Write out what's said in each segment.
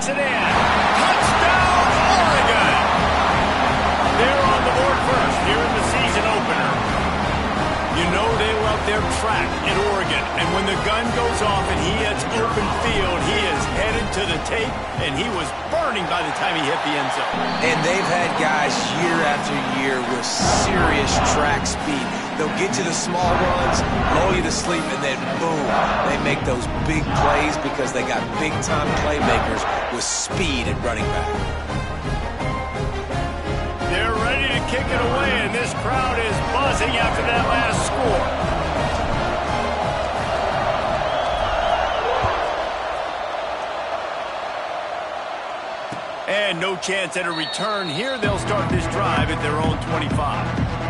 Puts it in. Touchdown, Oregon! They're on the board first here in the season opener. You know they love their track at Oregon, and when the gun goes off and he hits open field, he is headed to the tape, and he was burning by the time he hit the end zone. And they've had guys year after year with serious track speed. They'll get you the small runs, lull you to sleep, and then boom, they make those big plays because they got big-time playmakers with speed at running back. They're ready to kick it away, and this crowd is buzzing after that last score. And no chance at a return here. They'll start this drive at their own 25.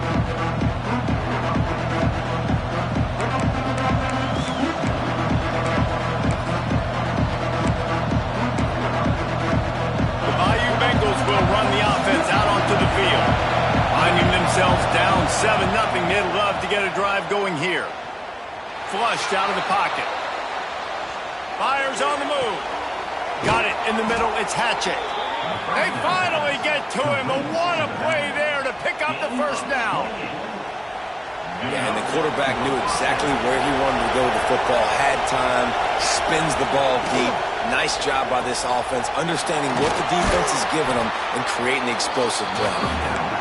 Will run the offense out onto the field. Finding themselves down 7-0, they'd love to get a drive going here. Flushed out of the pocket. Fires on the move. Got it in the middle, it's Hatchet. They finally get to him, but what a play there to pick up the first down. Yeah, and the quarterback knew exactly where he wanted to go with the football, had time, spins the ball deep. Nice job by this offense, understanding what the defense is giving them and creating the explosive play.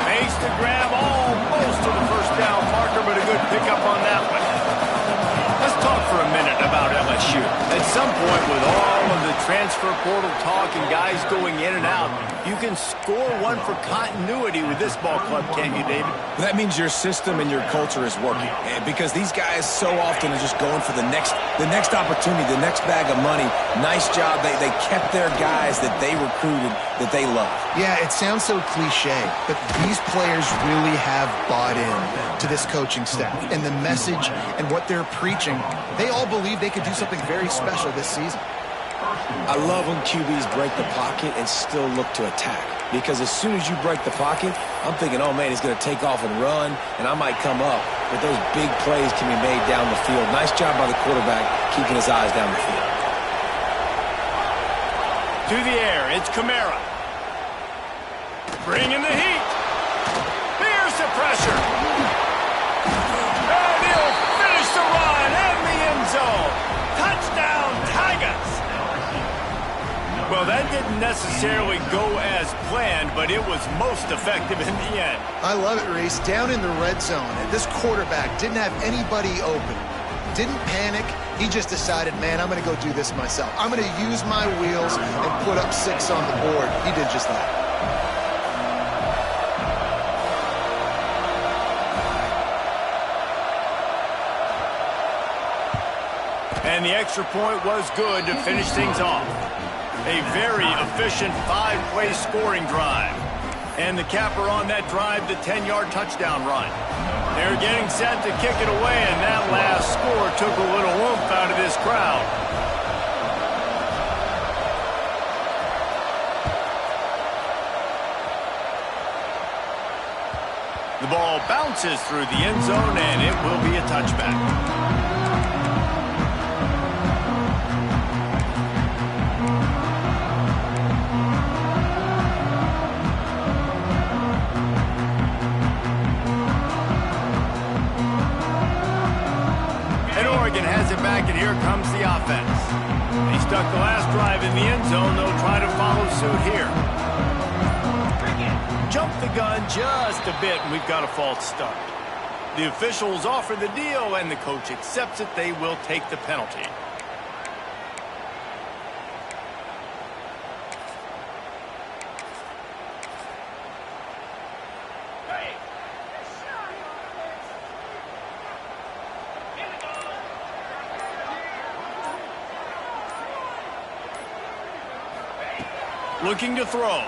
Makes the grab almost to the first down marker, but a good pickup on that one. Let's talk for a minute about LSU. At some point, with all of the transfer portal talk and guys going in and out, you can score one for continuity with this ball club, can't you, David? That means your system and your culture is working, because these guys so often are just going for the next opportunity, the next bag of money. Nice job. They kept their guys that they recruited, that they love. Yeah, it sounds so cliche, but these players really have bought in to this coaching staff and the message and what they're preaching. They all believe they could do something very special this season. I love when QBs break the pocket and still look to attack, because as soon as you break the pocket, I'm thinking, oh man, he's going to take off and run, and I might come up. But those big plays can be made down the field. Nice job by the quarterback keeping his eyes down the field. To the air, it's Kamara. Bringing the heat. Here's the pressure. And he'll finish the run in the end zone. Touchdown, Tigers. Well, that didn't necessarily go as planned, but it was most effective in the end. I love it, Reese. Down in the red zone, and this quarterback didn't have anybody open. Didn't panic. He just decided, man, I'm going to go do this myself. I'm going to use my wheels and put up 6 on the board. He did just that. And the extra point was good to finish things off. A very efficient 5-play scoring drive. And the capper on that drive, the 10-yard touchdown run. They're getting set to kick it away, and that last score took a little oomph out of this crowd. The ball bounces through the end zone, and it will be a touchback. Has it back, and here comes the offense. He stuck the last drive in the end zone. They'll try to follow suit here. Jump the gun just a bit, and we've got a false start. The officials offer the deal, and the coach accepts it. They will take the penalty. Looking to throw.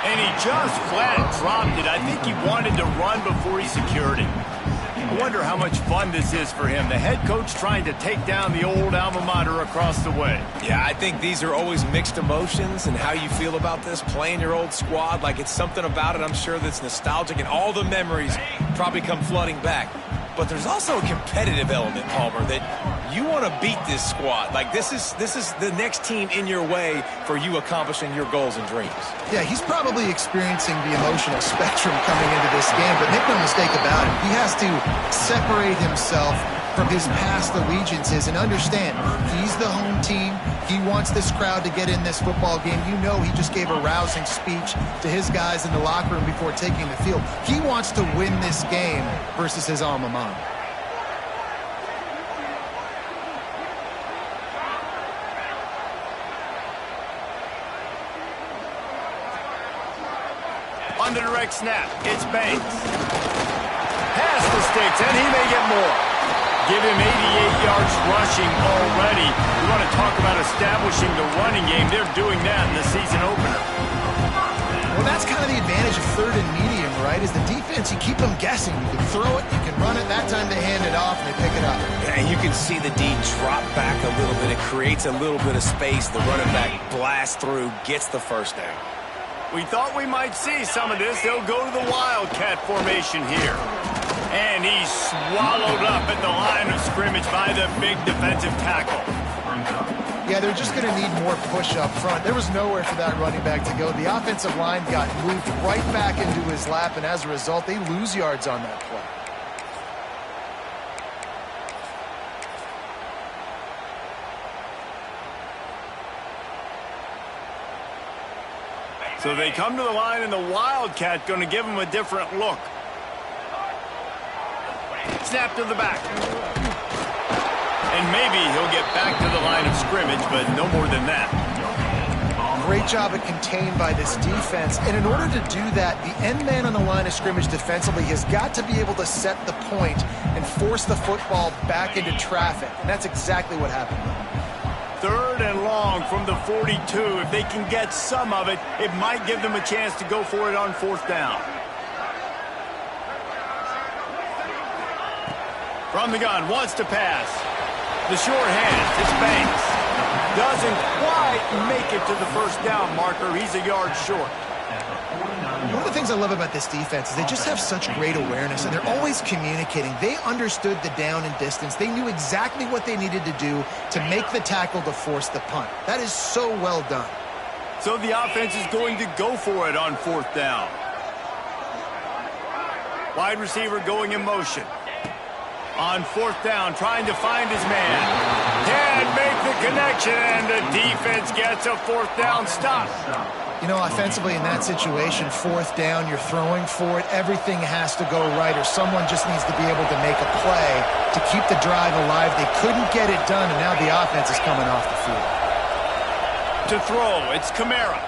And he just flat dropped it. I think he wanted to run before he secured it. I wonder how much fun this is for him. The head coach trying to take down the old alma mater across the way. Yeah, I think these are always mixed emotions, and how you feel about this, playing your old squad. Like, it's something about it, I'm sure, that's nostalgic, and all the memories probably come flooding back. But there's also a competitive element, Palmer, that You want to beat this squad. Like, this is the next team in your way for you accomplishing your goals and dreams. Yeah, he's probably experiencing the emotional spectrum coming into this game, but make no mistake about it, he has to separate himself from his past allegiances and understand he's the home team. He wants this crowd to get in this football game. You know, he just gave a rousing speech to his guys in the locker room before taking the field. He wants to win this game versus his alma mater. On the direct snap, it's Banks. Pass the sticks, and he may get more. Give him 88 yards rushing already. You want to talk about establishing the running game. They're doing that in the season opener. Well, that's kind of the advantage of third and medium, right? Is the defense, you keep them guessing. You can throw it, you can run it. That time they hand it off, and they pick it up. And you can see the D drop back a little bit. It creates a little bit of space. The running back blasts through, gets the first down. We thought we might see some of this. They'll go to the Wildcat formation here. And he's swallowed up at the line of scrimmage by the big defensive tackle. Yeah, they're just going to need more push up front. There was nowhere for that running back to go. The offensive line got moved right back into his lap, and as a result, they lose yards on that play. So they come to the line, and the Wildcat going to give him a different look. Snap to the back. And maybe he'll get back to the line of scrimmage, but no more than that. Great job at contained by this defense. And in order to do that, the end man on the line of scrimmage defensively has got to be able to set the point and force the football back into traffic. And that's exactly what happened. Third and long from the 42. If they can get some of it, it might give them a chance to go for it on fourth down. From the gun, wants to pass. The short hand, it's Banks. Doesn't quite make it to the first down marker. He's a yard short. One of the things I love about this defense is they just have such great awareness, and they're always communicating. They understood the down and distance. They knew exactly what they needed to do to make the tackle to force the punt. That is so well done. So the offense is going to go for it on fourth down. Wide receiver going in motion. On fourth down, trying to find his man. Can't make the connection, and the defense gets a fourth down stop. You know, offensively in that situation, fourth down, you're throwing for it. Everything has to go right, or someone just needs to be able to make a play to keep the drive alive. They couldn't get it done, and now the offense is coming off the field. To throw, it's Kamara.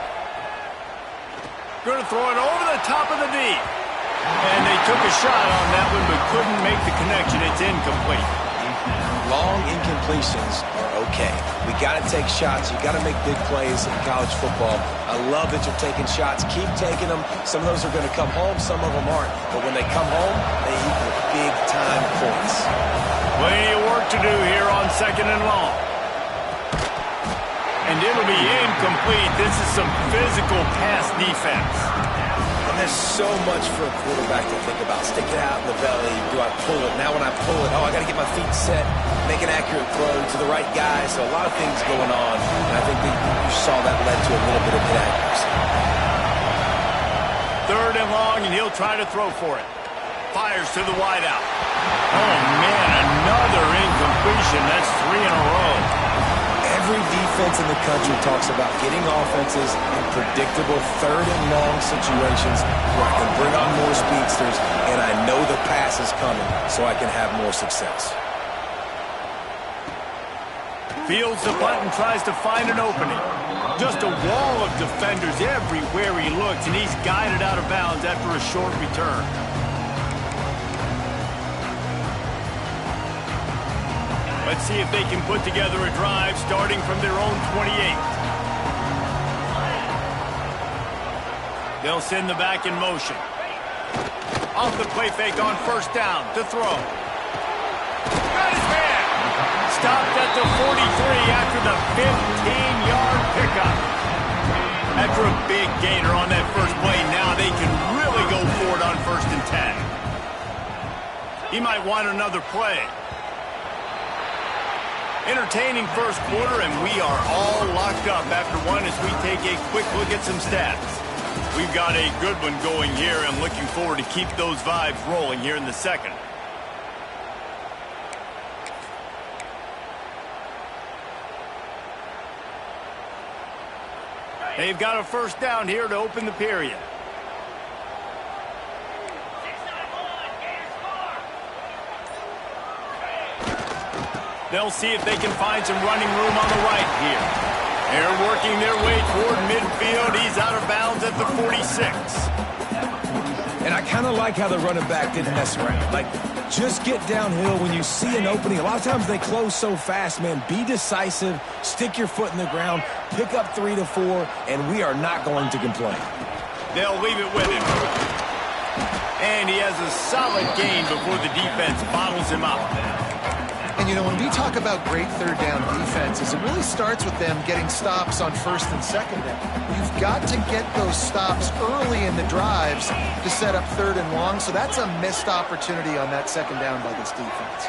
Going to throw it over the top of the D. And they took a shot on that one, but couldn't make the connection. It's incomplete. Long incompletions are okay. We got to take shots. You got to make big plays in college football. I love that you're taking shots. Keep taking them. Some of those are going to come home. Some of them aren't. But when they come home, they equal big-time points. Plenty of work to do here on second and long. And it'll be incomplete. This is some physical pass defense. There's so much for a quarterback to think about. Stick it out in the belly. Do I pull it? Now when I pull it, I got to get my feet set, make an accurate throw to the right guy. So a lot of things going on. And I think that you saw that led to a little bit of inaccuracy. Third and long, and he'll try to throw for it. Fires to the wideout. Oh, man, another incompletion. That's 3 in a row. Every defense in the country talks about getting offenses in predictable third and long situations where I can bring on more speedsters and I know the pass is coming so I can have more success. Fields the punt and tries to find an opening. Just a wall of defenders everywhere he looks, and he's guided out of bounds after a short return. Let's see if they can put together a drive starting from their own 28. They'll send the back in motion. Off the play fake on first down to throw. Got his man. Stopped at the 43 after the 15-yard pickup. After a big gainer on that first play, now they can really go for it on first and 10. He might want another play. Entertaining first quarter, and we are all locked up after one as we take a quick look at some stats. We've got a good one going here. I'm looking forward to keep those vibes rolling here in the second. They've got a first down here to open the period. They'll see if they can find some running room on the right here. They're working their way toward midfield. He's out of bounds at the 46. And I kind of like how the running back didn't mess around. Like, just get downhill when you see an opening. A lot of times they close so fast, man. Be decisive, stick your foot in the ground, pick up 3 to 4, and we are not going to complain. They'll leave it with him. And he has a solid gain before the defense bottles him up. And, you know, when we talk about great third down defenses, it really starts with them getting stops on first and second down. You've got to get those stops early in the drives to set up third and long, so that's a missed opportunity on that second down by this defense.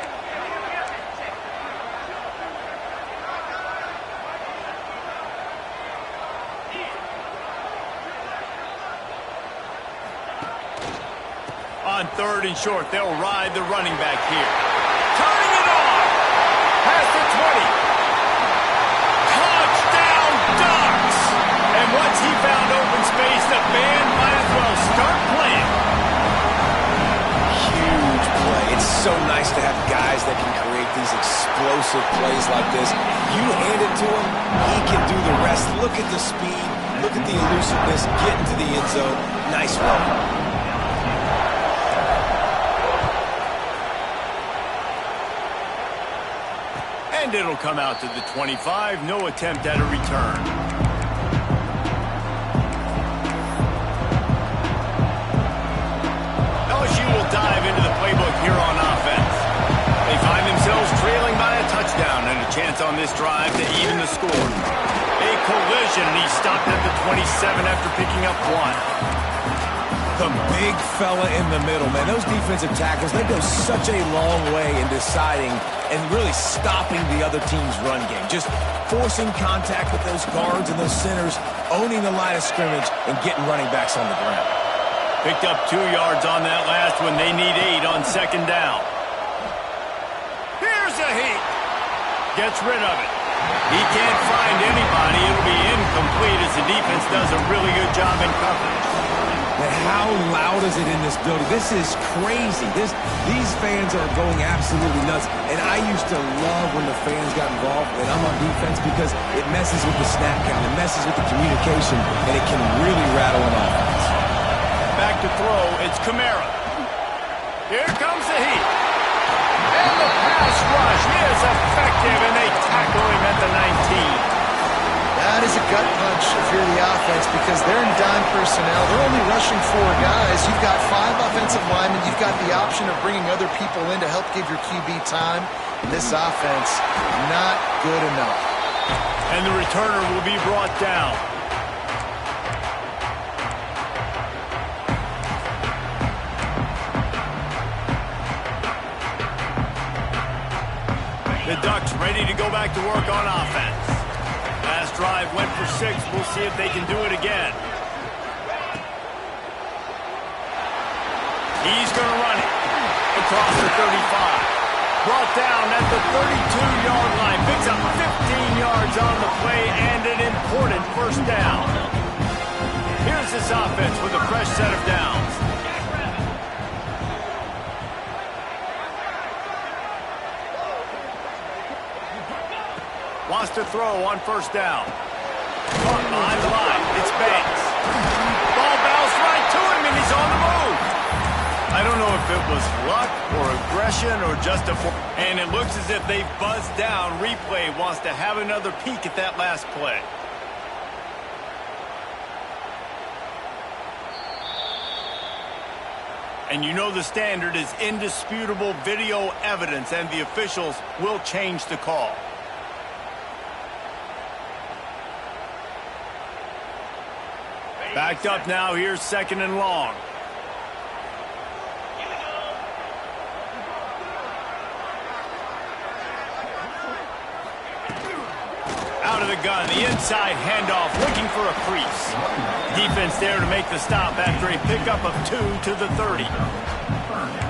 On third and short, they'll ride the running back here. Turning it on! Past the 20. Touchdown, Ducks! And once he found open space, the band might as well start playing. Huge play. It's so nice to have guys that can create these explosive plays like this. You hand it to him, he can do the rest. Look at the speed. Look at the elusiveness. Get into the end zone. Nice run. And it'll come out to the 25. No attempt at a return. LSU will dive into the playbook here on offense. They find themselves trailing by a touchdown and a chance on this drive to even the score. A collision, and he stopped at the 27 after picking up 1. The big fella in the middle, man. Those defensive tackles, they go such a long way in deciding and really stopping the other team's run game. Just forcing contact with those guards and those centers, owning the line of scrimmage, and getting running backs on the ground. Picked up 2 yards on that last one. They need 8 on second down. Here's a heat. Gets rid of it. He can't find anybody. It'll be incomplete as the defense does a really good job in coverage. Man, how loud is it in this building? This is crazy. These fans are going absolutely nuts. And I used to love when the fans got involved, and I'm on defense, because it messes with the snap count. It messes with the communication, and it can really rattle an offense. Back to throw. It's Kamara. Here comes the heat. And the pass rush is effective, and they tackle him at the 19. That is a gut punch if you're the offense, because they're in dime personnel. They're only rushing 4 guys. You've got 5 offensive linemen. You've got the option of bringing other people in to help give your QB time. And this offense, not good enough. And the returner will be brought down. The Ducks ready to go back to work on offense. Last drive went for 6. We'll see if they can do it again. He's going to run it across the 35. Brought down at the 32-yard line. Picks up 15 yards on the play and an important first down. Here's this offense with a fresh set of downs. Wants to throw on first down. Caught behind the line. It's Banks. Ball bounced right to him, and he's on the move. I don't know if it was luck or aggression or just a... And it looks as if they've buzzed down. Replay wants to have another peek at that last play. And you know the standard is indisputable video evidence, and the officials will change the call. Backed up now. Here's second and long. the gun, the inside handoff, looking for a crease. Defense there to make the stop after a pickup of 2 to the 30.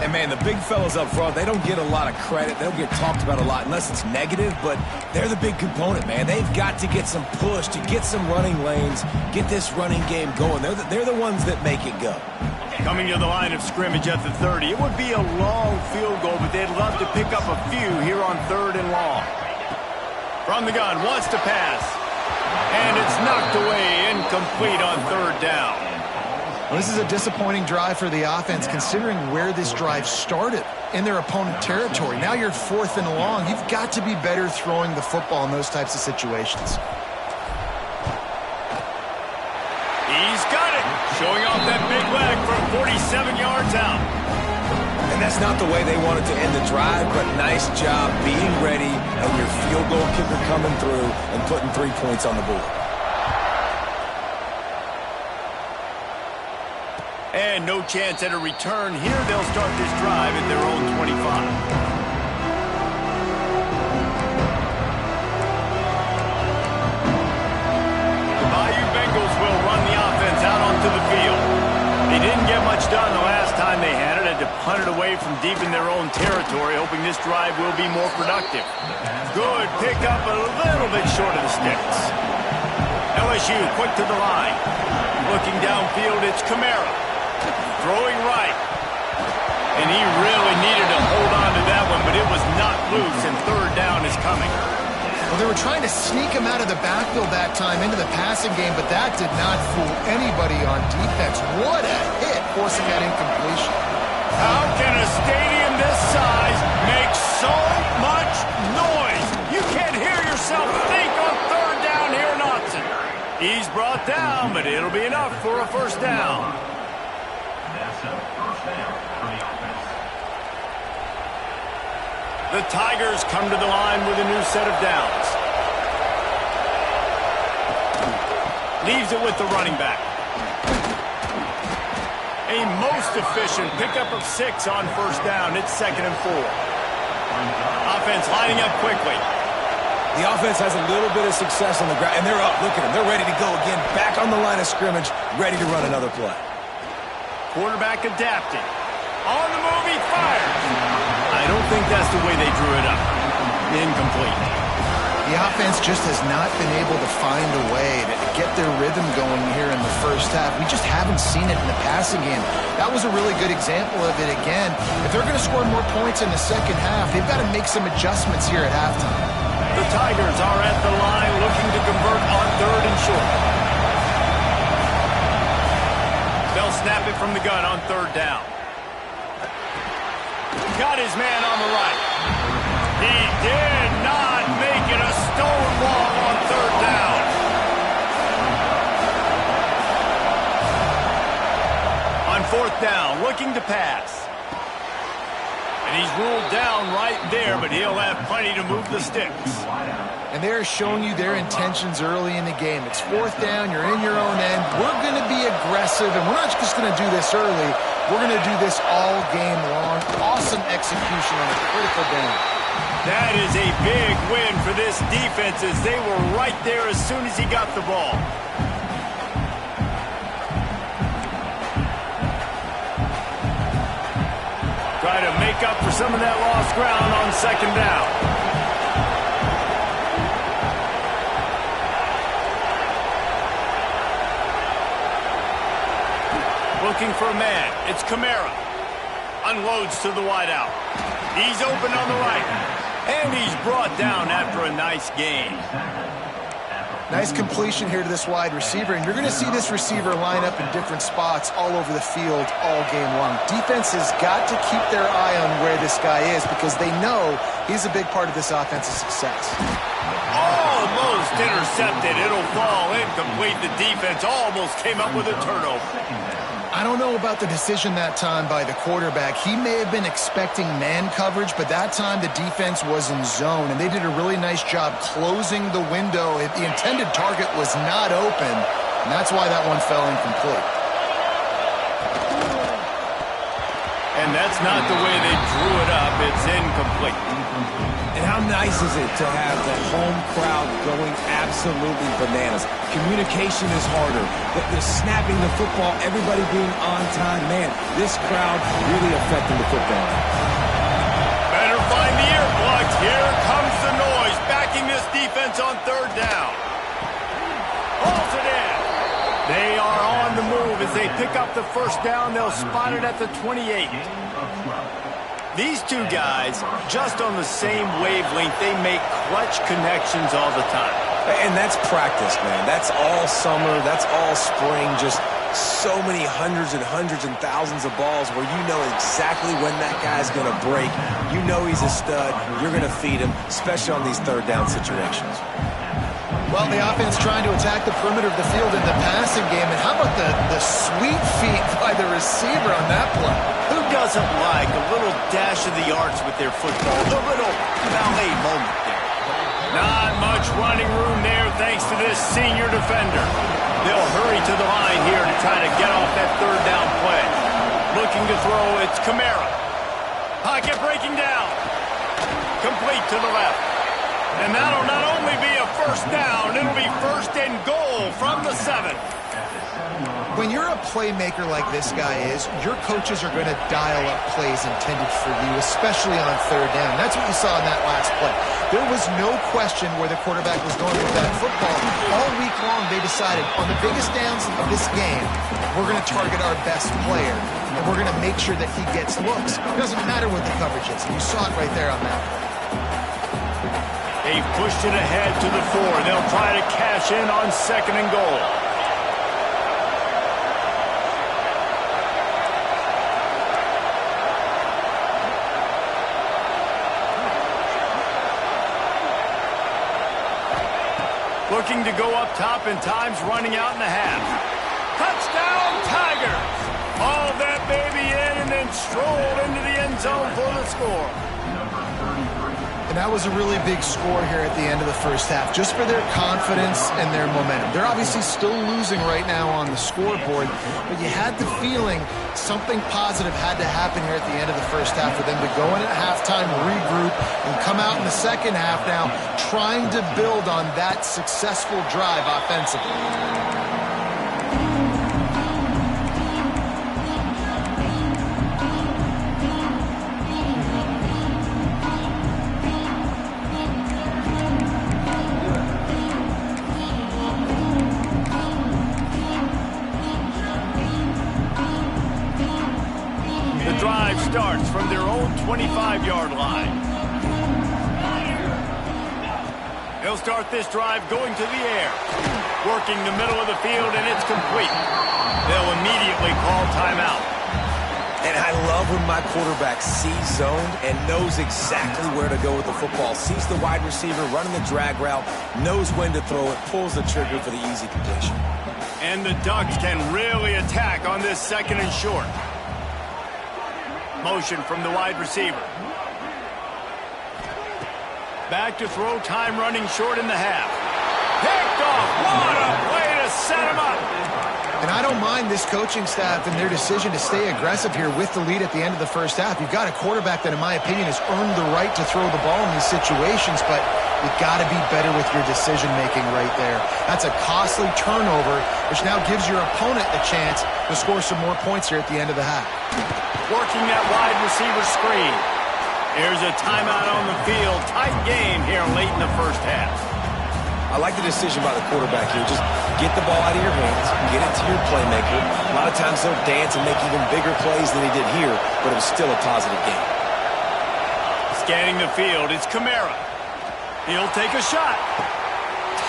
And, man, the big fellas up front, they don't get a lot of credit. They don't get talked about a lot unless it's negative, but they're the big component, man. They've got to get some push, to get some running lanes, get this running game going. They're the ones that make it go. Coming to the line of scrimmage at the 30. It would be a long field goal, but they'd love to pick up a few here on 3rd and long. From the gun, wants to pass. And it's knocked away, incomplete on 3rd down. Well, this is a disappointing drive for the offense, considering where this drive started, in their opponent territory. Now you're 4th and long. You've got to be better throwing the football in those types of situations. He's got it, showing off that big leg from 47 yards out. And that's not the way they wanted to end the drive, but nice job being ready and your field goal kicker coming through and putting 3 points on the board. And no chance at a return here. They'll start this drive at their own 25. The Bayou Bengals will run the offense out onto the field. They didn't get much done the last time they had it. Had to punt it away from deep in their own territory, hoping this drive will be more productive. Good pickup, a little bit short of the sticks. LSU quick to the line. Looking downfield, it's Kamara. Throwing right. And he really needed to hold on to that one, but it was not loose, and 3rd down is coming. Well, they were trying to sneak him out of the backfield that time into the passing game, but that did not fool anybody on defense. What a hit, forcing that incompletion. How can a stadium this size make so much noise? You can't hear yourself think on 3rd down here in Austin. He's brought down, but it'll be enough for a 1st down. The Tigers come to the line with a new set of downs. Leaves it with the running back. A most efficient pickup of 6 on 1st down. It's 2nd and 4. Offense lining up quickly. The offense has a little bit of success on the ground, and they're up. Look at them. They're ready to go again. Back on the line of scrimmage, ready to run another play. Quarterback adapting. On the move, he fires. I don't think that's the way they drew it up. Incomplete. The offense just has not been able to find a way to get their rhythm going here in the 1st half. We just haven't seen it in the passing game. That was a really good example of it again. If they're going to score more points in the 2nd half, they've got to make some adjustments here at halftime. The Tigers are at the line looking to convert on 3rd and short. They'll snap it from the gun on 3rd down. Got his man on the right. He did not make it a stone wall on 3rd down. On 4th down, looking to pass. And he's ruled down right there, but he'll have plenty to move the sticks. And they're showing you their intentions early in the game. It's 4th down, you're in your own end. We're going to be aggressive, and we're not just going to do this early. We're going to do this all game long. Awesome execution on a critical down. That is a big win for this defense, as they were right there as soon as he got the ball. Try to make up for some of that lost ground on 2nd down. Looking for a man. It's Kamara. Unloads to the wideout. He's open on the right. And he's brought down after a nice gain. Nice completion here to this wide receiver, and you're going to see this receiver line up in different spots all over the field all game long. Defense has got to keep their eye on where this guy is because they know he's a big part of this offensive success. Almost intercepted. It'll fall incomplete. The defense almost came up with a turnover. I don't know about the decision that time by the quarterback. He may have been expecting man coverage, but that time the defense was in zone, and they did a really nice job closing the window. The intended target was not open, and that's why that one fell incomplete. And And that's not the way they drew it up. It's incomplete. And how nice is it to have the home crowd going absolutely bananas? Communication is harder. The snapping the football, everybody being on time. Man, this crowd really affecting the football. Better find the earplugs. Here comes the noise, backing this defense on third down. Holds it in. They are on the move as they pick up the first down. They'll spot it at the 28. These two guys, just on the same wavelength, they make clutch connections all the time. And that's practice, man. That's all summer. That's all spring. Just so many hundreds and thousands of balls where you know exactly when that guy's going to break. You know he's a stud. You're going to feed him, especially on these third down situations. Well, the offense trying to attack the perimeter of the field in the passing game. And how about the sweet feet by the receiver on that play? Who doesn't like a little dash of the arts with their football? A little ballet moment there. Not much running room there thanks to this senior defender. They'll hurry to the line here to try to get off that third down play. Looking to throw, it's Kamara. Pocket breaking down. Complete to the left. And that'll not only be a first down, it'll be first and goal from the 7. When you're a playmaker like this guy is, your coaches are going to dial up plays intended for you, especially on third down. That's what you saw in that last play. There was no question where the quarterback was going with that football. All week long, they decided on the biggest downs of this game, we're going to target our best player, and we're going to make sure that he gets looks. It doesn't matter what the coverage is. You saw it right there on that play. They've pushed it ahead to the 4. They'll try to cash in on second and goal. Looking to go up top, and time's running out in the half. Touchdown, Tigers! All that baby in and then strolled into the end zone for the score. And that was a really big score here at the end of the first half, just for their confidence and their momentum. They're obviously still losing right now on the scoreboard, but you had the feeling something positive had to happen here at the end of the first half for them to go in at halftime, regroup, and come out in the second half now trying to build on that successful drive offensively. Starts from their own 25-yard line. They'll start this drive going to the air. Working the middle of the field, and it's complete. They'll immediately call timeout. And I love when my quarterback sees zoned and knows exactly where to go with the football. Sees the wide receiver running the drag route, knows when to throw it, pulls the trigger for the easy completion. And the Ducks can really attack on this second and short. Motion from the wide receiver. Back to throw, time running short in the half. Picked off. What a way to set him up. And I don't mind this coaching staff and their decision to stay aggressive here with the lead at the end of the first half. You've got a quarterback that, in my opinion, has earned the right to throw the ball in these situations, but you've got to be better with your decision-making right there. That's a costly turnover, which now gives your opponent a chance to score some more points here at the end of the half. Working that wide receiver screen. Here's a timeout on the field. Tight game here late in the first half. I like the decision by the quarterback here. Just get the ball out of your hands, get it to your playmaker. A lot of times they'll dance and make even bigger plays than he did here, but it was still a positive game. Scanning the field, it's Kamara. He'll take a shot.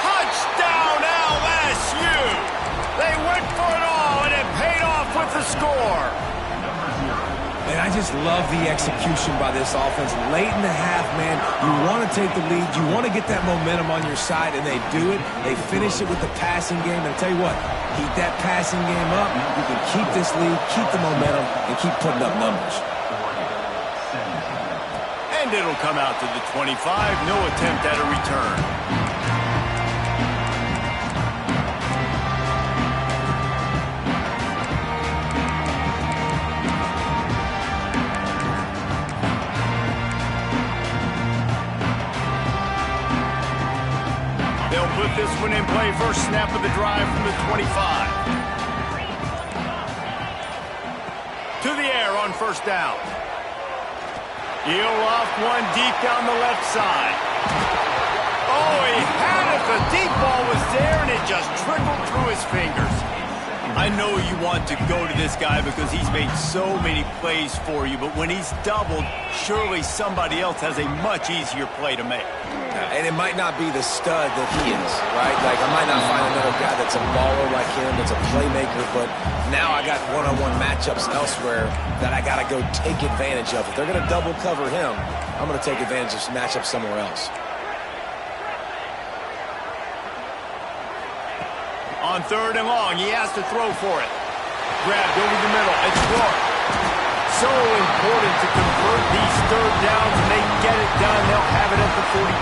Touchdown, LSU! They went for it all, and it paid off with the score. And I just love the execution by this offense. Late in the half, man, you want to take the lead. You want to get that momentum on your side, and they do it. They finish it with the passing game. And I tell you what, keep that passing game up. You can keep this lead, keep the momentum, and keep putting up numbers. And it'll come out to the 25. No attempt at a return. put this one in play. First snap of the drive from the 25. To the air on first down. He'll off one deep down the left side. Oh, he had it. The deep ball was there, and it just trickled through his fingers. I know you want to go to this guy because he's made so many plays for you, but when he's doubled, surely somebody else has a much easier play to make. And it might not be the stud that he is, right? Like, I might not find another guy that's a baller like him, that's a playmaker, but now I got one-on-one matchups elsewhere that I got to go take advantage of. If they're going to double cover him, I'm going to take advantage of some matchups somewhere else. On third and long, he has to throw for it. Grabbed over the middle. It's Rourke. So important to convert these third downs, and they get it done. They'll have it at the 42.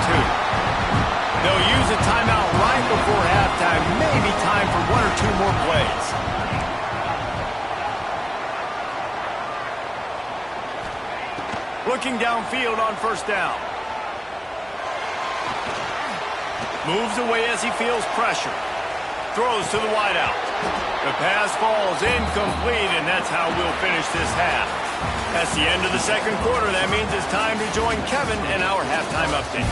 They'll use a timeout right before halftime. Maybe time for one or two more plays. Looking downfield on first down. Moves away as he feels pressure. Throws to the wideout. The pass falls incomplete, and that's how we'll finish this half. That's the end of the second quarter. That means it's time to join Kevin in our halftime update.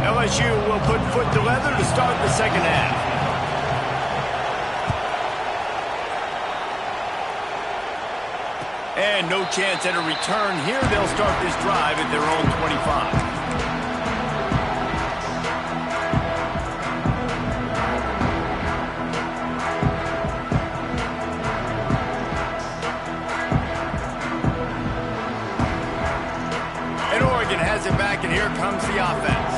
LSU will put foot to leather to start the second half. And no chance at a return here. They'll start this drive at their own 25. And Oregon has it back, and here comes the offense.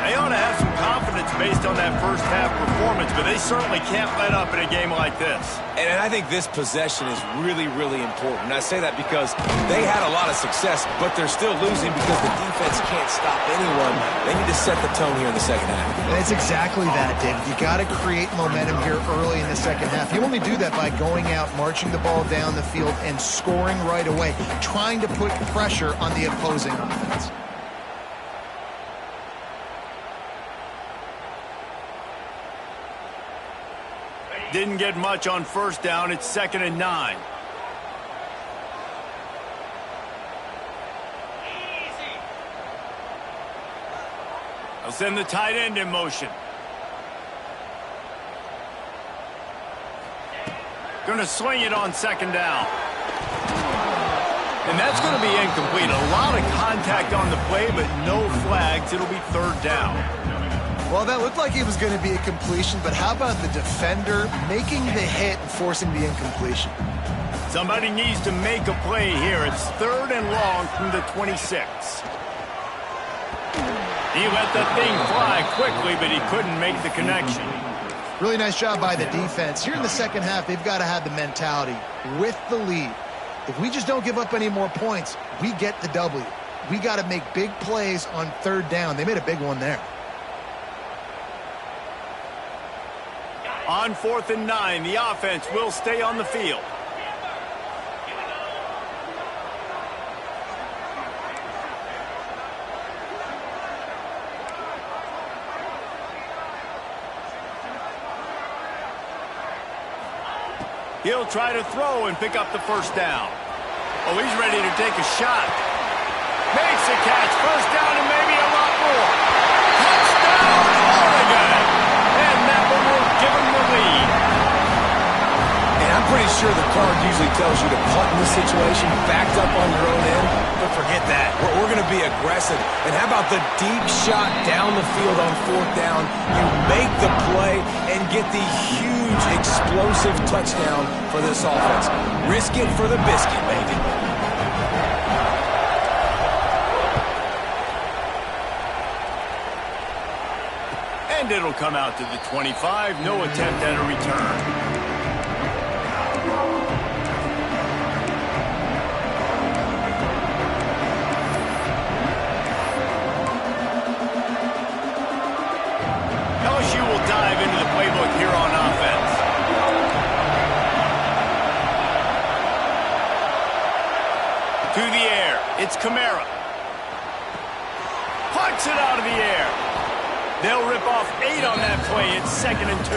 They ought to have some confidence based on that first half performance, but they certainly can't let up in a game like this. And I think this possession is really, really important. And I say that because they had a lot of success, but they're still losing because the defense can't stop anyone. They need to set the tone here in the second half. And it's exactly that, David. You got to create momentum here early in the second half. You only do that by going out, marching the ball down the field, and scoring right away, trying to put pressure on the opposing offense. Didn't get much on first down. It's 2nd and 9. They'll send the tight end in motion. Going to swing it on 2nd down. And that's going to be incomplete. A lot of contact on the play, but no flags. It'll be 3rd down. Well, that looked like it was going to be a completion, but how about the defender making the hit and forcing the incompletion? Somebody needs to make a play here. It's 3rd and long from the 26. He let the thing fly quickly, but he couldn't make the connection. Really nice job by the defense. Here in the second half, they've got to have the mentality with the lead. If we just don't give up any more points, we get the W. We got to make big plays on 3rd down. They made a big one there. On 4th and 9, the offense will stay on the field. He'll try to throw and pick up the first down. Oh, he's ready to take a shot. Makes a catch. First down and maybe a lot more. Touchdown, Oregon! And that one will give him the lead. And I'm pretty sure the card usually tells you to punt in this situation, backed up on your own end, but forget that. We're going to be aggressive. And how about the deep shot down the field on 4th down? You make the play and get the huge explosive touchdown for this offense. Risk it for the biscuit, baby. And it'll come out to the 25. No attempt at a return. To the air. It's Kamara. Punts it out of the air. They'll rip off 8 on that play. It's 2nd and 2.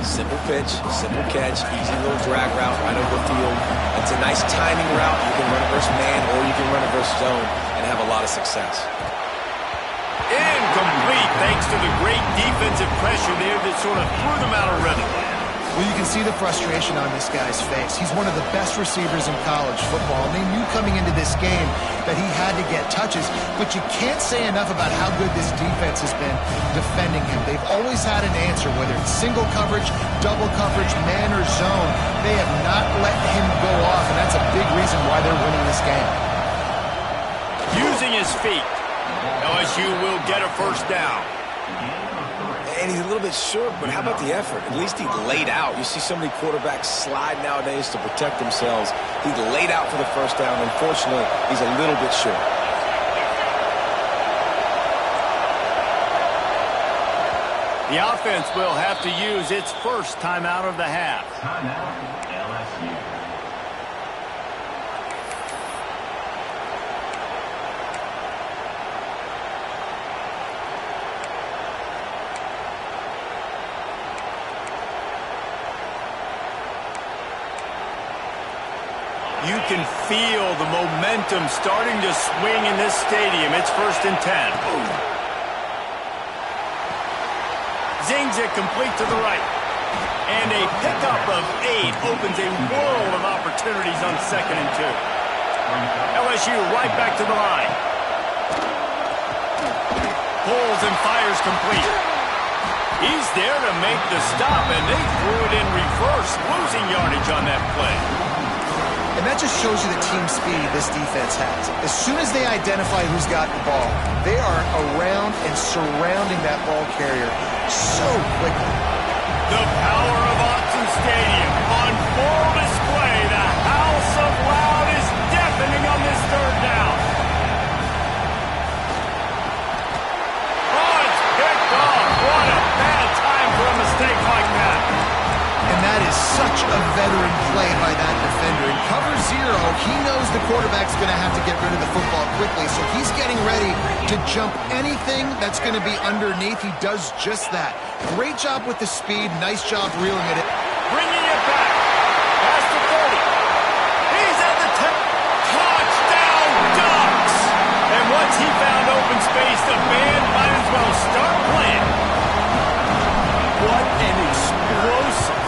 Simple pitch, simple catch, easy little drag route right over the field. It's a nice timing route. You can run it versus man or you can run it versus zone and have a lot of success. Incomplete thanks to the great defensive pressure there that sort of threw them out of rhythm. Well, you can see the frustration on this guy's face. He's one of the best receivers in college football, and they knew coming into this game that he had to get touches, but you can't say enough about how good this defense has been defending him. They've always had an answer, whether it's single coverage, double coverage, man or zone. They have not let him go off, and that's a big reason why they're winning this game. Using his feet, LSU will get a first down. And he's a little bit short, but how about the effort? At least he laid out. You see so many quarterbacks slide nowadays to protect themselves. He laid out for the first down. Unfortunately, he's a little bit short. The offense will have to use its first timeout of the half. Timeout, LSU. You can feel the momentum starting to swing in this stadium. It's 1st and 10. Zings it complete to the right. And a pickup of 8 opens a world of opportunities on 2nd and 2. LSU right back to the line. Pulls and fires complete. He's there to make the stop, and they threw it in reverse, losing yardage on that play. And that just shows you the team speed this defense has. As soon as they identify who's got the ball, they are around and surrounding that ball carrier so quickly. The power of Autzen Stadium on full display. The house of loud is deafening on this 3rd down. Oh, it's picked off. What a bad time for a mistake like that. And that is such a veteran play by that defender. In cover 0, he knows the quarterback's going to have to get rid of the football quickly, so he's getting ready to jump anything that's going to be underneath. He does just that. Great job with the speed. Nice job reeling it in. Bringing it back. Past the 30. He's at the 10. Touchdown, Ducks! And once he found open space, the band might as well start playing. What an explosive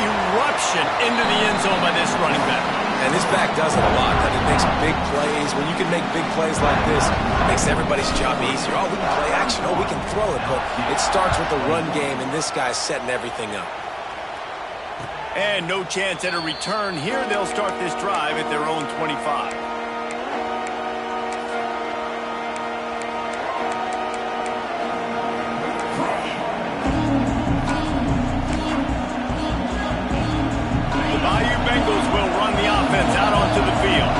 eruption into the end zone by this running back. And this back does it a lot. I mean, makes big plays. When you can make big plays like this, it makes everybody's job easier. Oh, we can play action. Oh, we can throw it. But it starts with the run game, and this guy's setting everything up. And no chance at a return here. They'll start this drive at their own 25. Bengals will run the offense out onto the field.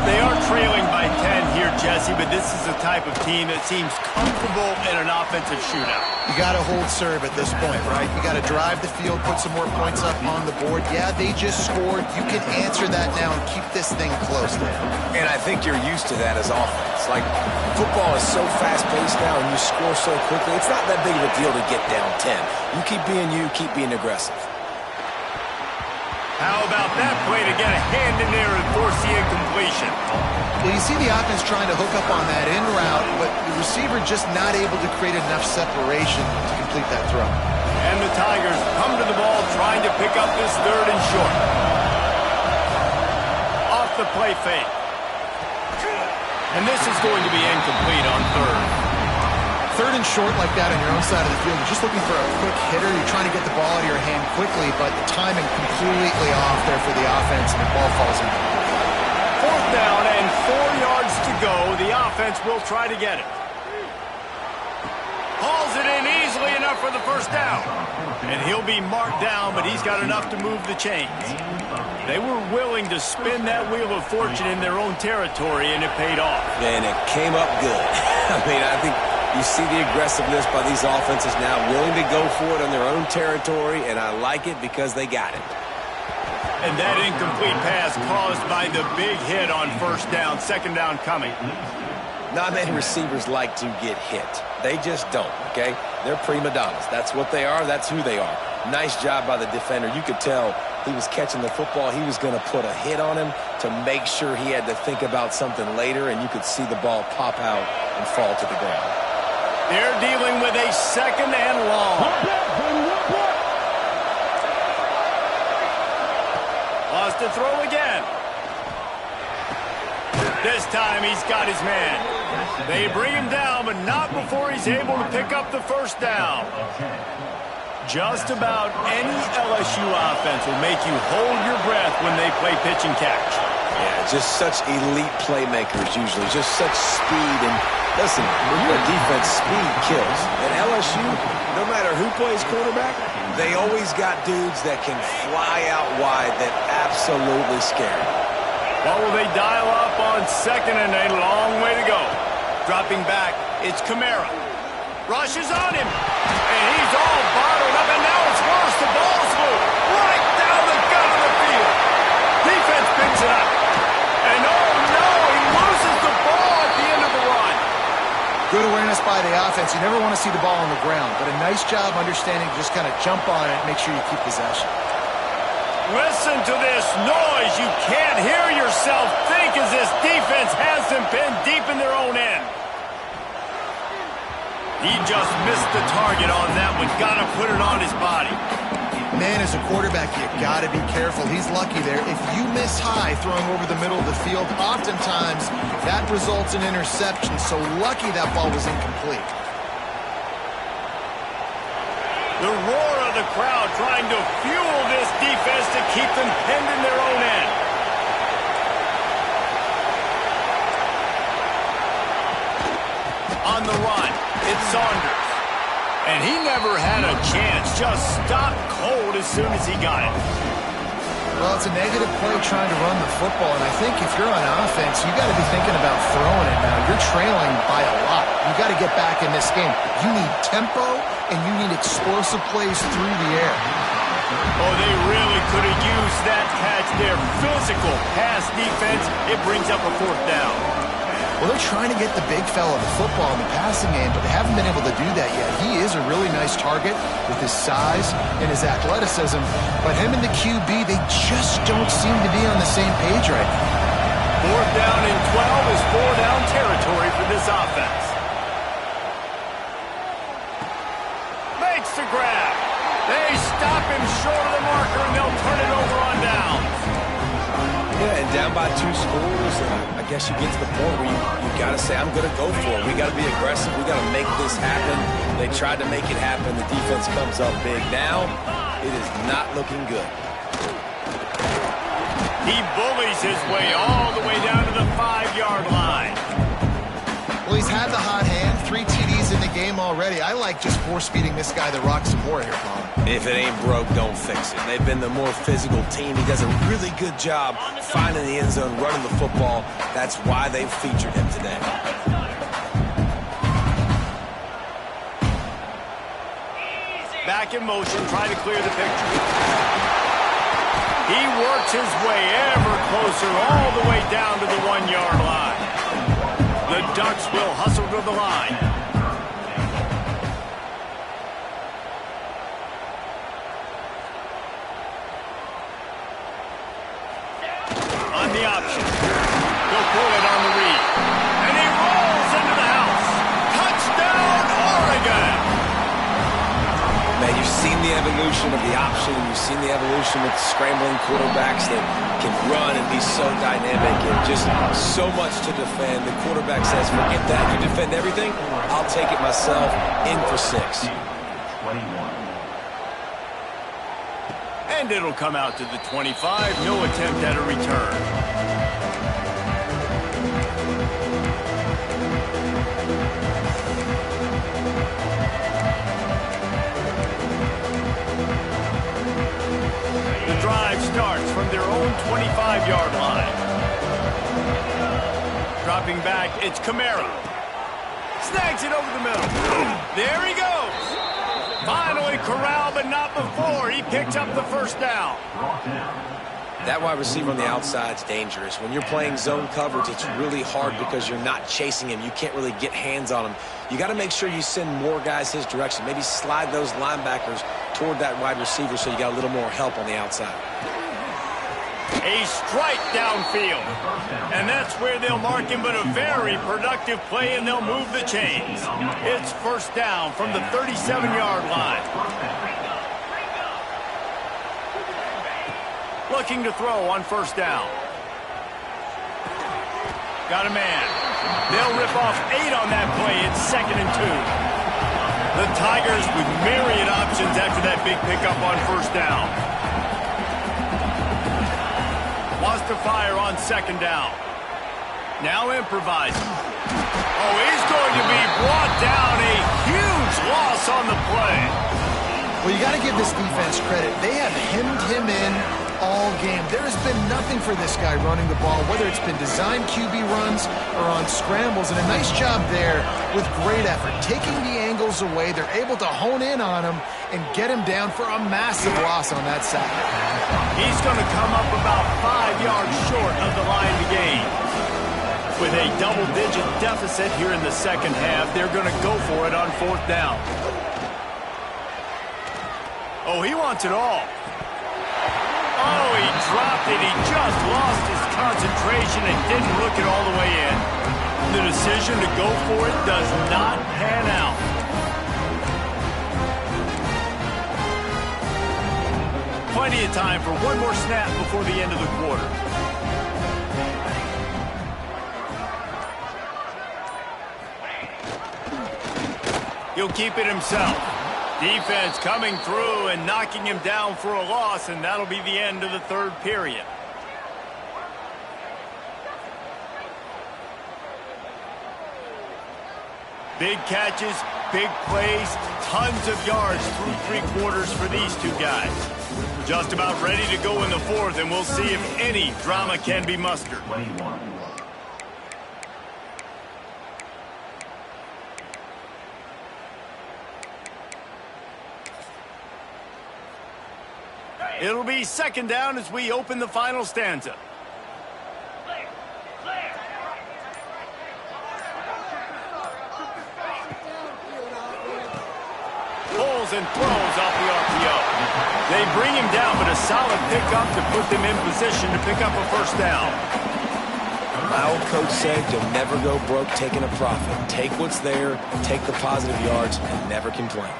They are trailing by 10 here, Jesse, but this is the type of team that seems comfortable in an offensive shootout. You got to hold serve at this point, right? You got to drive the field, put some more points up on the board. Yeah, they just scored. You can answer that now and keep this thing close there. And I think you're used to that as offense. Like, football is so fast-paced now and you score so quickly, it's not that big of a deal to get down 10. You keep being you, keep being aggressive. How about that play to get a hand in there and force the incompletion? Well, you see the offense trying to hook up on that in route, but the receiver just not able to create enough separation to complete that throw. And the Tigers come to the ball trying to pick up this 3rd and short. Off the play fake. And this is going to be incomplete on 3rd. 3rd and short like that on your own side of the field. You're just looking for a quick hitter. You're trying to get the ball out of your hand quickly, but the timing completely off there for the offense, and the ball falls in. 4th down and 4 yards to go. The offense will try to get it. Hauls it in easily enough for the 1st down. And he'll be marked down, but he's got enough to move the chains. They were willing to spin that wheel of fortune in their own territory, and it paid off. And it came up good. I mean, I think you see the aggressiveness by these offenses now, willing to go for it on their own territory, and I like it because they got it. And that incomplete pass caused by the big hit on first down, second down coming. Not many receivers like to get hit. They just don't, okay? They're prima donnas. That's what they are. That's who they are. Nice job by the defender. You could tell he was catching the football. He was going to put a hit on him to make sure he had to think about something later, and you could see the ball pop out and fall to the ground. They're dealing with a second and long. Lost to throw again. This time he's got his man. They bring him down, but not before he's able to pick up the first down. Just about any LSU offense will make you hold your breath when they play pitch and catch. Yeah, just such elite playmakers usually, just such speed. And listen, when you're a defense, speed kills. At LSU, no matter who plays quarterback, they always got dudes that can fly out wide that absolutely scare them. What will they dial up on second and a long way to go? Dropping back, it's Kamara. Rushes on him, and he's all bottled up, and now it's worse. The ball's moved right down the gut of the field. Defense picks it up, and oh no, he loses the ball at the end of the run. Good awareness by the offense. You never want to see the ball on the ground, but a nice job understanding to just kind of jump on it and make sure you keep possession. Listen to this noise. You can't hear yourself think as this defense has them pinned deep in their own end. He just missed the target on that one. Got to put it on his body. Man, as a quarterback, you got to be careful. He's lucky there. If you miss high throwing over the middle of the field, oftentimes that results in interception. So lucky that ball was incomplete. The roar of the crowd trying to fuel this defense to keep them pinned in their own end. On the run, it's Saunders. And he never had a chance. Just stopped cold as soon as he got it. Well, it's a negative play trying to run the football, and I think if you're on offense, you got to be thinking about throwing it now. You're trailing by a lot. You got to get back in this game. You need tempo, and you need explosive plays through the air. Oh, they really could have used that catch there. Physical pass defense. It brings up a fourth down. Well, they're trying to get the big fella the football in the passing game, but they haven't been able to do that yet. He is a really nice target with his size and his athleticism, but him and the QB, they just don't seem to be on the same page right now. Fourth down and 12 is four-down territory for this offense. Makes the grab. They stop him short of the marker, and they'll turn it over on downs. Yeah, and down by 2 scores, I guess you get to the point where you got to say, I'm going to go for it. We got to be aggressive. We got to make this happen. They tried to make it happen. The defense comes up big. Now, it is not looking good. He bullies his way all the way down to the 5-yard line. Well, he's had the hot hand, 3 TDs in the game already. I like just force-feeding this guy the rock some more here, Paul. If it ain't broke, don't fix it. They've been the more physical team. He does a really good job finding the end zone, running the football. That's why they've featured him today. Back in motion, trying to clear the picture. He works his way ever closer all the way down to the 1-yard line. The Ducks will hustle to the line. On the option. He'll pull it on the read. And he rolls into the house. Touchdown, Oregon! Man, you've seen the evolution of the option. You've seen the evolution with scrambling quarterbacks that can run and be so dynamic and just so much to defend. The quarterback says, forget that. You defend everything, I'll take it myself. In for 6. 21. And it'll come out to the 25. No attempt at a return. The drive starts from their own 25-yard line. Dropping back, it's Kamara. Snags it over the middle. There he goes. Finally corralled, but not before. He picked up the first down. Brought down That wide receiver on the outside is dangerous. When you're playing zone coverage, it's really hard because you're not chasing him. You can't really get hands on him. You got to make sure you send more guys his direction. Maybe slide those linebackers toward that wide receiver so you got a little more help on the outside. A strike downfield. And that's where they'll mark him, but a very productive play, and they'll move the chains. It's first down from the 37-yard line. Looking to throw on first down. Got a man. They'll rip off 8 on that play. It's 2nd and 2. The Tigers with myriad options after that big pickup on first down. Wants to fire on 2nd down. Now improvising. Oh, he's going to be brought down. A huge loss on the play. Well, you got to give this defense credit. They have hemmed him in all game. There has been nothing for this guy running the ball, whether it's been designed QB runs or on scrambles, and a nice job there with great effort. Taking the angles away, they're able to hone in on him and get him down for a massive loss on that side. He's going to come up about 5 yards short of the line to gain. With a double-digit deficit here in the second half, they're going to go for it on 4th down. Oh, he wants it all. Oh, he dropped it. He just lost his concentration and didn't look it all the way in. The decision to go for it does not pan out. Plenty of time for one more snap before the end of the quarter. He'll keep it himself. Defense coming through and knocking him down for a loss, and that'll be the end of the 3rd period. Big catches, big plays, tons of yards through 3 quarters for these two guys. Just about ready to go in the 4th, and we'll see if any drama can be mustered. 21. It'll be 2nd down as we open the final stanza. Pulls and throws off the RPO. They bring him down, but a solid pickup to put them in position to pick up a first down. My old coach said you'll never go broke taking a profit. Take what's there, take the positive yards, and never complain.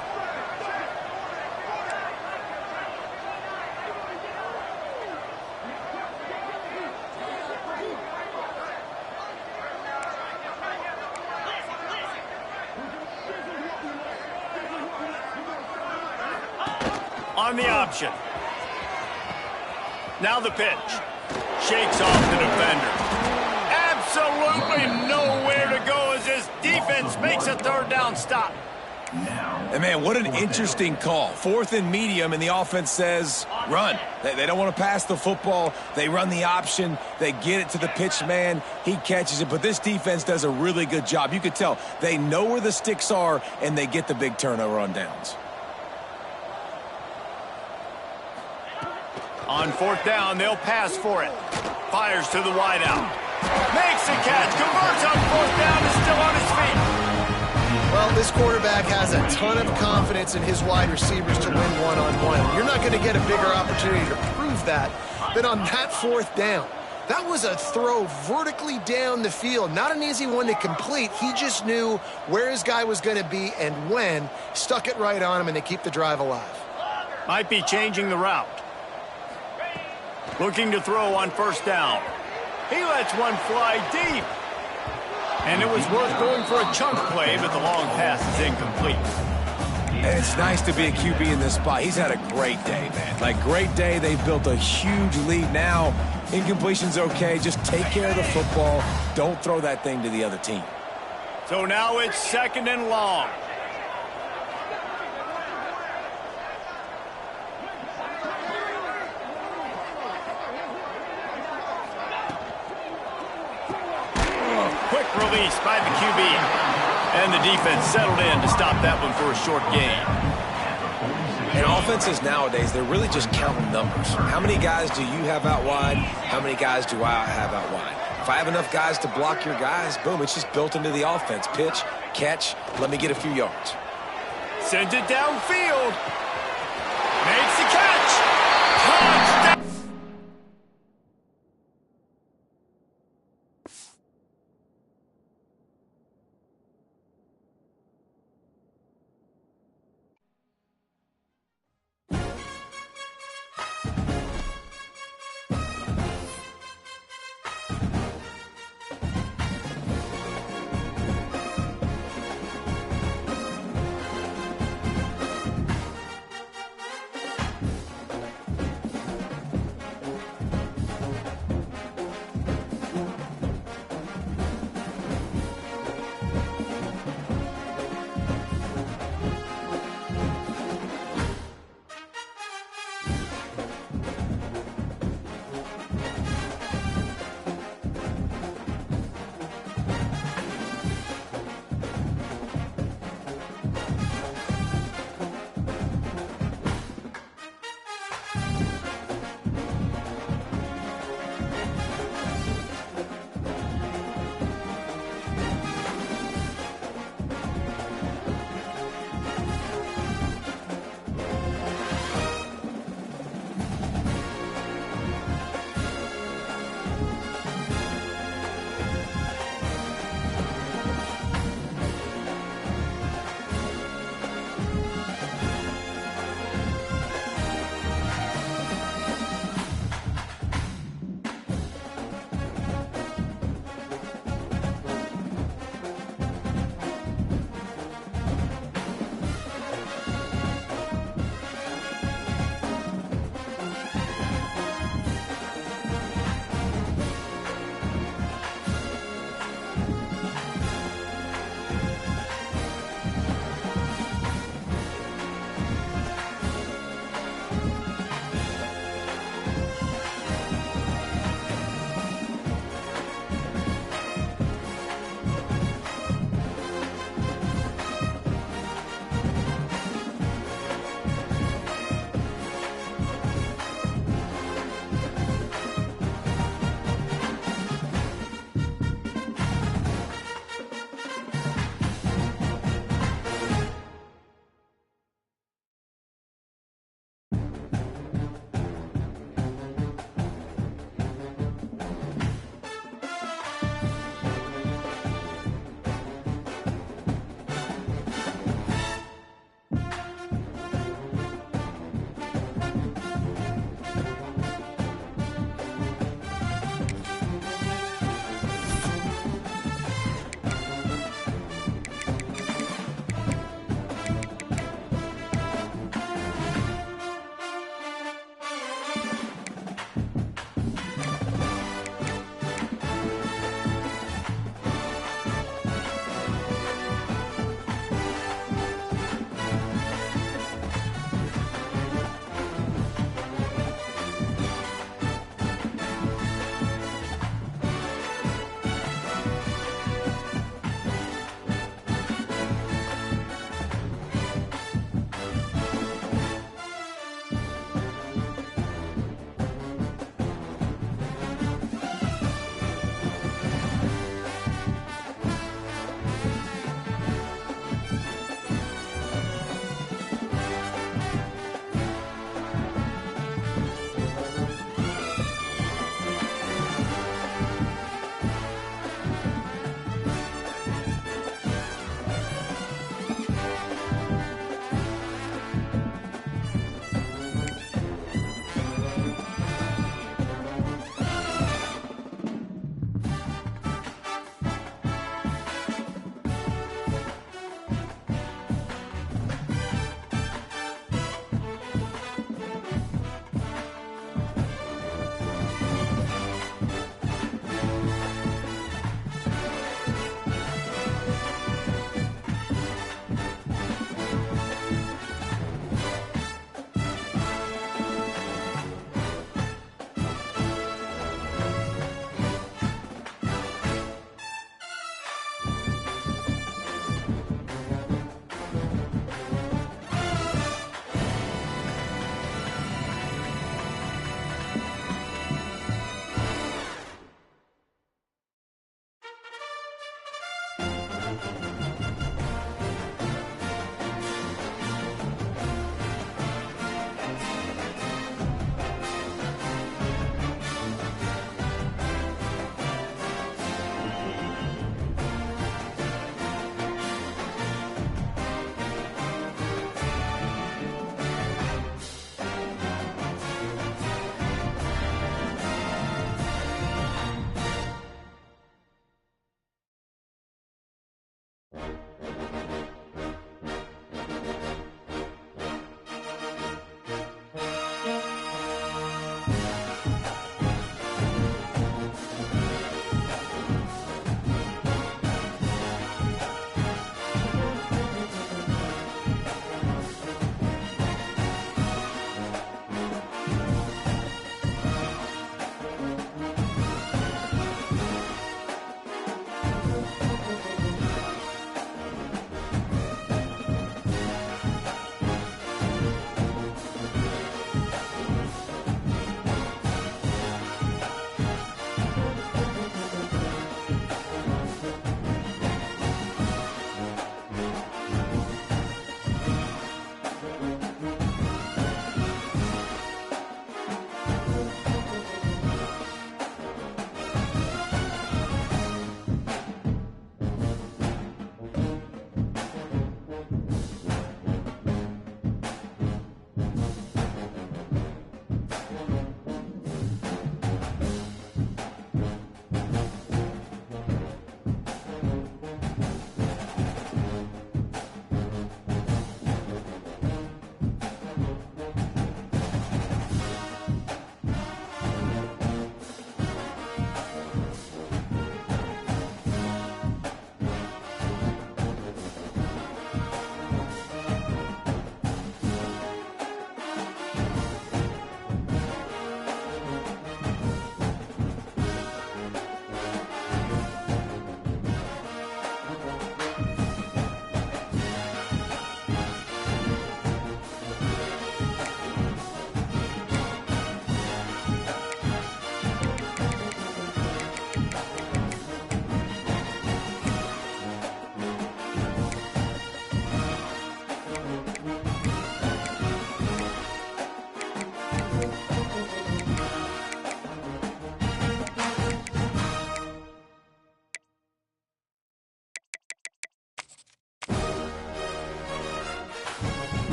On the option. Now the pitch. Shakes off the defender. Absolutely nowhere to go as this defense makes a 3rd down stop. And man, what an interesting call. 4th and medium, and the offense says, run. They don't want to pass the football. They run the option. They get it to the pitch man. He catches it, but this defense does a really good job. You could tell they know where the sticks are, and they get the big turnover on downs. On 4th down, they'll pass for it. Fires to the wideout. Makes the catch. Converts on 4th down. Is still on his feet. Well, this quarterback has a ton of confidence in his wide receivers to win one-on-one. You're not going to get a bigger opportunity to prove that than on that 4th down. That was a throw vertically down the field. Not an easy one to complete. He just knew where his guy was going to be and when. Stuck it right on him, and they keep the drive alive. Might be changing the route. Looking to throw on 1st down. He lets one fly deep. And it was worth going for a chunk play, but the long pass is incomplete. And it's nice to be a QB in this spot. He's had a great day, man. Like, great day. They've built a huge lead. Now, incompletion's okay. Just take care of the football. Don't throw that thing to the other team. So now it's 2nd and long. Quick release by the QB. And the defense settled in to stop that one for a short gain. And offenses nowadays, they're really just counting numbers. How many guys do you have out wide? How many guys do I have out wide? If I have enough guys to block your guys, boom, it's just built into the offense. Pitch, catch, let me get a few yards. Sends it downfield. Makes the catch. Touchdown.